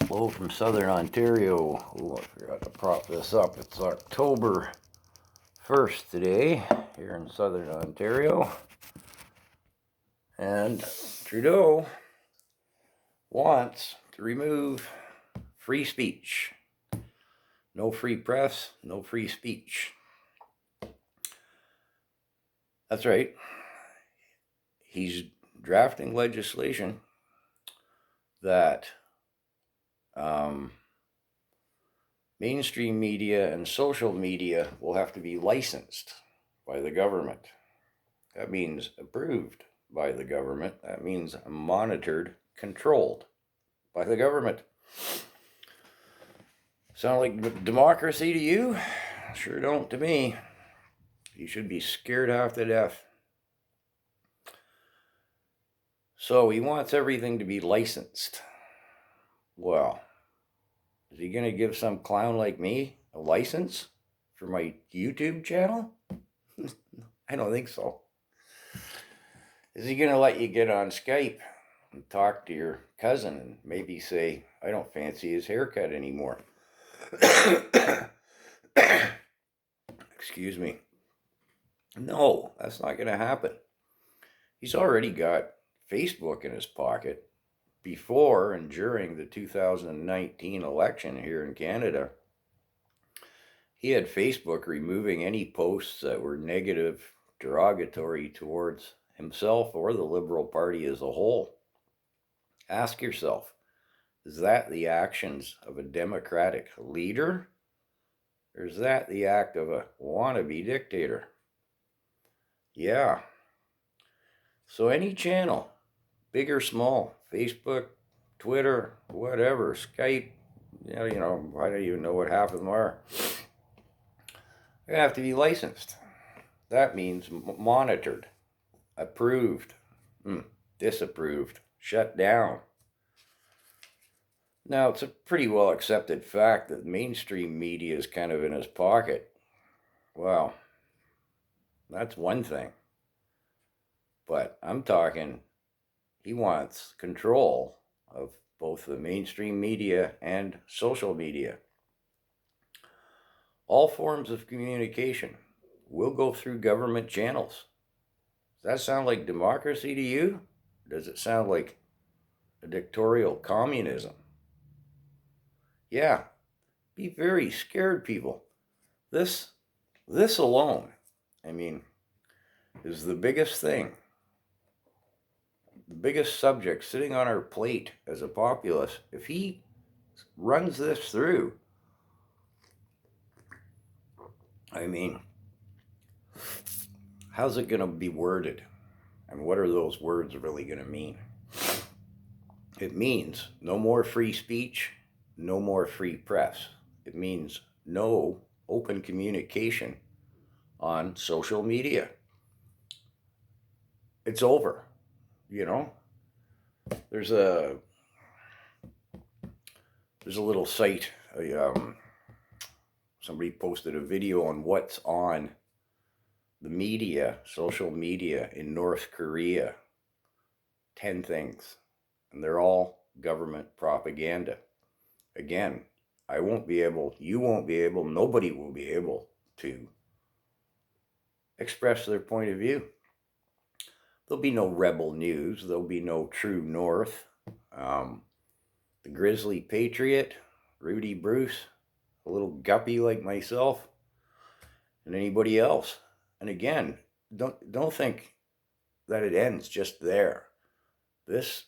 Hello from Southern Ontario. Oh, I forgot to prop this up. It's October 1st today here in Southern Ontario. And Trudeau wants to remove free speech. No free press, no free speech. That's right. He's drafting legislation that mainstream media and social media will have to be licensed by the government. That means approved by the government. That means monitored, controlled by the government. Sound like democracy to you? Sure don't to me. You should be scared half to death. So he wants everything to be licensed. Well, is he going to give some clown like me a license for my YouTube channel? I don't think so. Is he going to let you get on Skype and talk to your cousin and maybe say, I don't fancy his haircut anymore? Excuse me. No, that's not going to happen. He's already got Facebook in his pocket. Before and during the 2019 election here in Canada, he had Facebook removing any posts that were negative, derogatory towards himself or the Liberal Party as a whole. Ask yourself, is that the actions of a democratic leader? Or is that the act of a wannabe dictator? Yeah. So any channel, big or small, Facebook, Twitter, whatever, Skype, I don't even know what half of them are. They have to be licensed. That means monitored, approved, disapproved, shut down. Now, it's a pretty well accepted fact that mainstream media is kind of in his pocket. Well, that's one thing. But I'm talking, he wants control of both the mainstream media and social media. All forms of communication will go through government channels. Does that sound like democracy to you? Or does it sound like a dictatorial communism? Yeah, be very scared, people. This alone, is the biggest thing. The biggest subject sitting on our plate as a populace. If he runs this through, how's it going to be worded? And what are those words really going to mean? It means no more free speech, no more free press. It means no open communication on social media. It's over, There's a little site, somebody posted a video on what's on the media, social media in North Korea. 10 things. And they're all government propaganda. Again, you won't be able, nobody will be able to express their point of view. There'll be no rebel news. There'll be no True North. The Grizzly Patriot, Rudy Bruce, a little guppy like myself, and anybody else. And again, don't think that it ends just there. This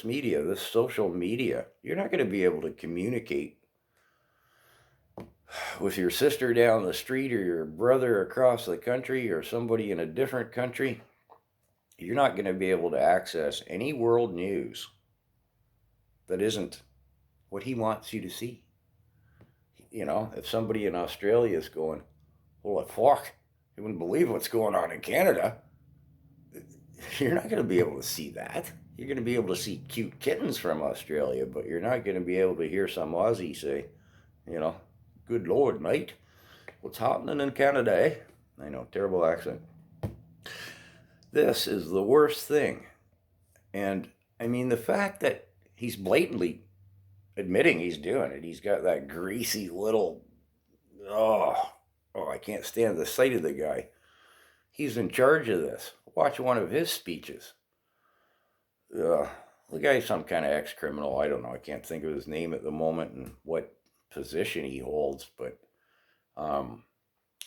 media, this social media, you're not going to be able to communicate with your sister down the street or your brother across the country or somebody in a different country. You're not going to be able to access any world news that isn't what he wants you to see. If somebody in Australia is going, holy fuck, you wouldn't believe what's going on in Canada, you're not going to be able to see that. You're going to be able to see cute kittens from Australia, but you're not going to be able to hear some Aussie say, good Lord, mate, what's happening in Canada, eh? I know, terrible accent. This is the worst thing. And the fact that he's blatantly admitting he's doing it. He's got that greasy little, oh, I can't stand the sight of the guy. He's in charge of this. Watch one of his speeches. The guy's some kind of ex-criminal. I don't know. I can't think of his name at the moment and what position he holds, but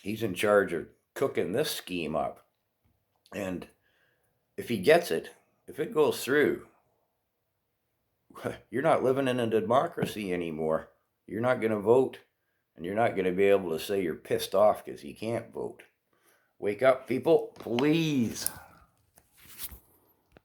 he's in charge of cooking this scheme up. And if he gets it, if it goes through, you're not living in a democracy anymore. You're not going to vote, and you're not going to be able to say you're pissed off because you can't vote. Wake up, people, please.